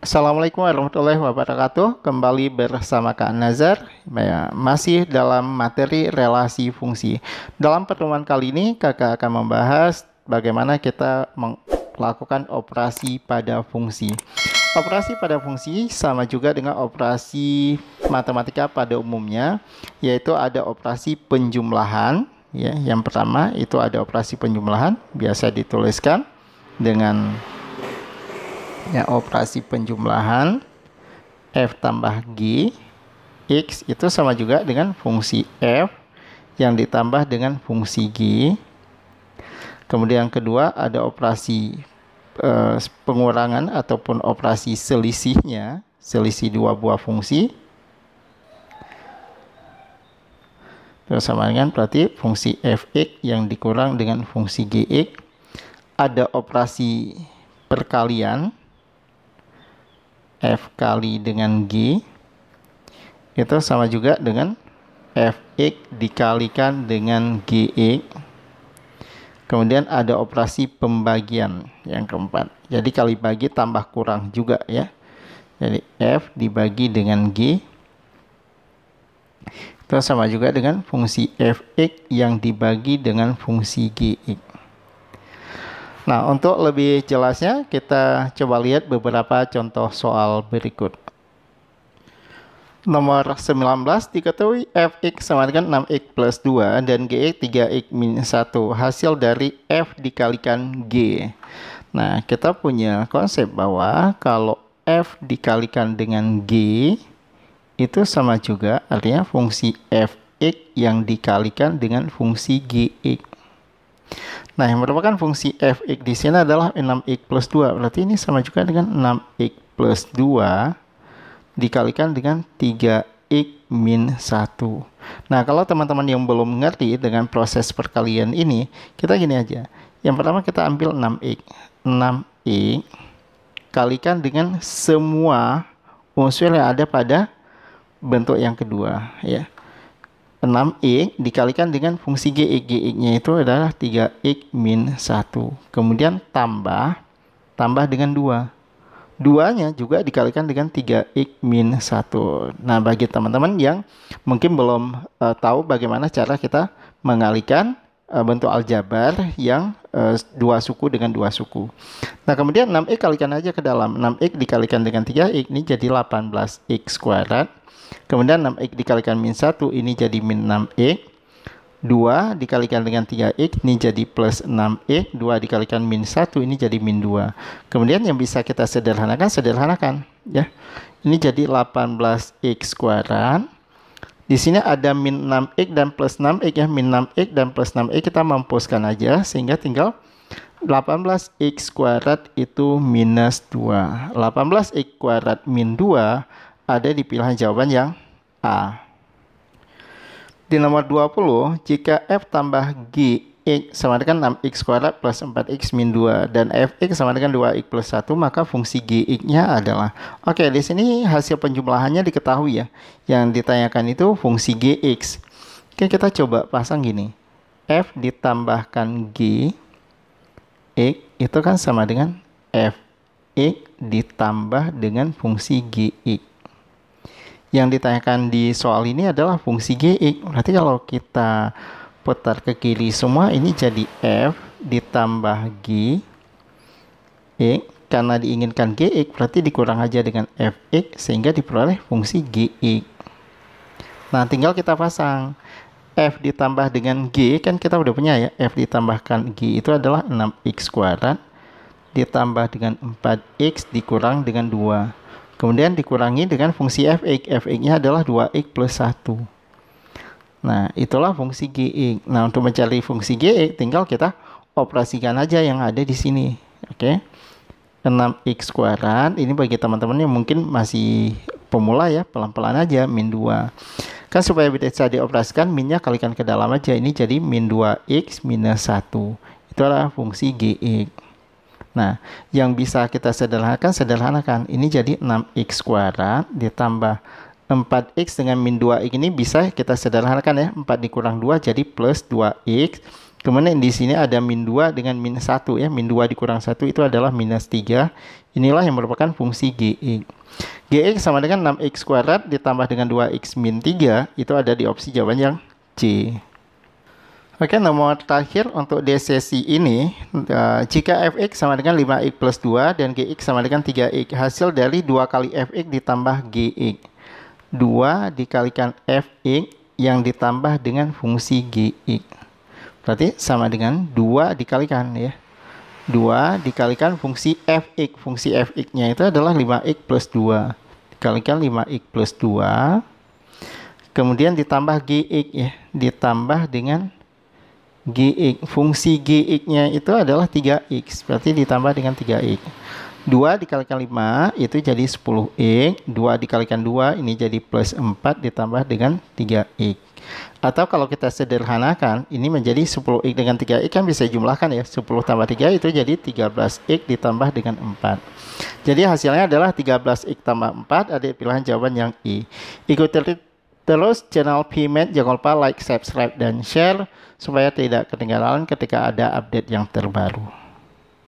Assalamualaikum warahmatullahi wabarakatuh. Kembali bersama Kak Nazar, masih dalam materi relasi fungsi. Dalam pertemuan kali ini, Kakak akan membahas bagaimana kita melakukan operasi pada fungsi. Operasi pada fungsi sama juga dengan operasi matematika pada umumnya, yaitu ada operasi penjumlahan. Ya, yang pertama itu ada operasi penjumlahan, biasa dituliskan dengan operasi penjumlahan f tambah g x itu sama juga dengan fungsi f yang ditambah dengan fungsi g. Kemudian yang kedua ada operasi pengurangan ataupun operasi selisihnya, selisih dua buah fungsi. Terus sama dengan berarti fungsi fx yang dikurang dengan fungsi gx. Ada operasi perkalian f kali dengan g itu sama juga dengan fx dikalikan dengan gx. Kemudian ada operasi pembagian yang keempat. Jadi kali bagi tambah kurang juga ya. Jadi f dibagi dengan g itu sama juga dengan fungsi fx yang dibagi dengan fungsi gx. Nah, untuk lebih jelasnya kita coba lihat beberapa contoh soal berikut. Nomor 19 diketahui fx sama dengan 6x plus 2 dan gx 3x min 1 hasil dari f dikalikan g. Nah, kita punya konsep bahwa kalau f dikalikan dengan g itu sama juga artinya fungsi fx yang dikalikan dengan fungsi gx. Nah, yang merupakan fungsi fx di sini adalah 6x plus 2. Berarti ini sama juga dengan 6x plus 2 dikalikan dengan 3x min 1. Nah, kalau teman-teman yang belum mengerti dengan proses perkalian ini, kita gini aja. Yang pertama kita ambil 6x. 6x kalikan dengan semua unsur yang ada pada bentuk yang kedua. Ya. 6x dikalikan dengan fungsi gx. Gx-nya itu adalah 3x min 1. Kemudian tambah dengan 2. 2-nya juga dikalikan dengan 3x min 1. Nah, bagi teman-teman yang mungkin belum tahu bagaimana cara kita mengalihkan bentuk aljabar yang dua suku dengan dua suku. Nah, kemudian 6x kalikan aja ke dalam. 6x dikalikan dengan 3x ini jadi 18x kuadrat. Kemudian 6x dikalikan min 1 ini jadi min 6x. 2 dikalikan dengan 3x ini jadi plus 6x. 2 dikalikan min 1 ini jadi min 2. Kemudian yang bisa kita sederhanakan ya. Ini jadi 18x kuadrat. Di sini ada min 6x dan plus 6x ya. Min 6x dan plus 6x kita mampuskan aja sehingga tinggal 18x kuadrat itu minus 2. 18x kuadrat min 2 ada di pilihan jawaban yang A. Di nomor 20, jika f tambah gx sama dengan 6x kuadrat plus 4x min 2 dan fx sama dengan 2x plus 1, maka fungsi gx-nya adalah. Oke, di sini hasil penjumlahannya diketahui ya. Yang ditanyakan itu fungsi gx. Oke, kita coba pasang gini. F ditambahkan g x itu kan sama dengan fx ditambah dengan fungsi gx. Yang ditanyakan di soal ini adalah fungsi gx. Berarti kalau kita putar ke kiri semua ini jadi f ditambah g x. Karena diinginkan gx berarti dikurang aja dengan fx sehingga diperoleh fungsi gx. Nah, tinggal kita pasang f ditambah dengan g, kan kita udah punya ya. F ditambahkan g itu adalah 6x kuadrat ditambah dengan 4x dikurang dengan 2. Kemudian dikurangi dengan fungsi fx. Fx-nya adalah 2x plus 1. Nah, itulah fungsi gx. Nah, untuk mencari fungsi gx, tinggal kita operasikan aja yang ada di sini. Oke. 6x kuadrat. Ini bagi teman-teman yang mungkin masih pemula ya, pelan-pelan aja, min 2. Kan supaya bisa dioperasikan, minnya kalikan ke dalam aja. Ini jadi min 2x minus 1. Itulah fungsi gx. Nah, yang bisa kita sederhanakan. Ini jadi 6x kuadrat ditambah 4x dengan min 2x ini bisa kita sederhanakan ya. 4 dikurang 2 jadi plus 2x. Kemudian di sini ada min 2 dengan min 1 ya. Min 2 dikurang 1 itu adalah minus 3. Inilah yang merupakan fungsi Gx. Gx sama dengan 6x kuadrat ditambah dengan 2x min 3. Itu ada di opsi jawaban yang C. Oke, nomor terakhir untuk D sesi ini, jika fx sama dengan 5x plus 2 dan gx sama dengan 3x, hasil dari 2 kali fx ditambah gx. 2 dikalikan fx yang ditambah dengan fungsi gx. Berarti sama dengan 2 dikalikan ya. 2 dikalikan fungsi fx. Fungsi fx-nya itu adalah 5x plus 2. Dikalikan 5x plus 2. Kemudian ditambah gx ya. Ditambah dengan gx, fungsi gx-nya itu adalah 3x, berarti ditambah dengan 3x. 2 dikalikan 5 itu jadi 10x, 2 dikalikan 2 ini jadi plus 4 ditambah dengan 3x. Atau kalau kita sederhanakan, ini menjadi 10x dengan 3x kan bisa jumlahkan ya, 10 tambah 3 itu jadi 13x ditambah dengan 4. Jadi hasilnya adalah 13x tambah 4, ada pilihan jawaban yang I. Ikuti terus channel PMath, jangan lupa like, subscribe, dan share supaya tidak ketinggalan ketika ada update yang terbaru.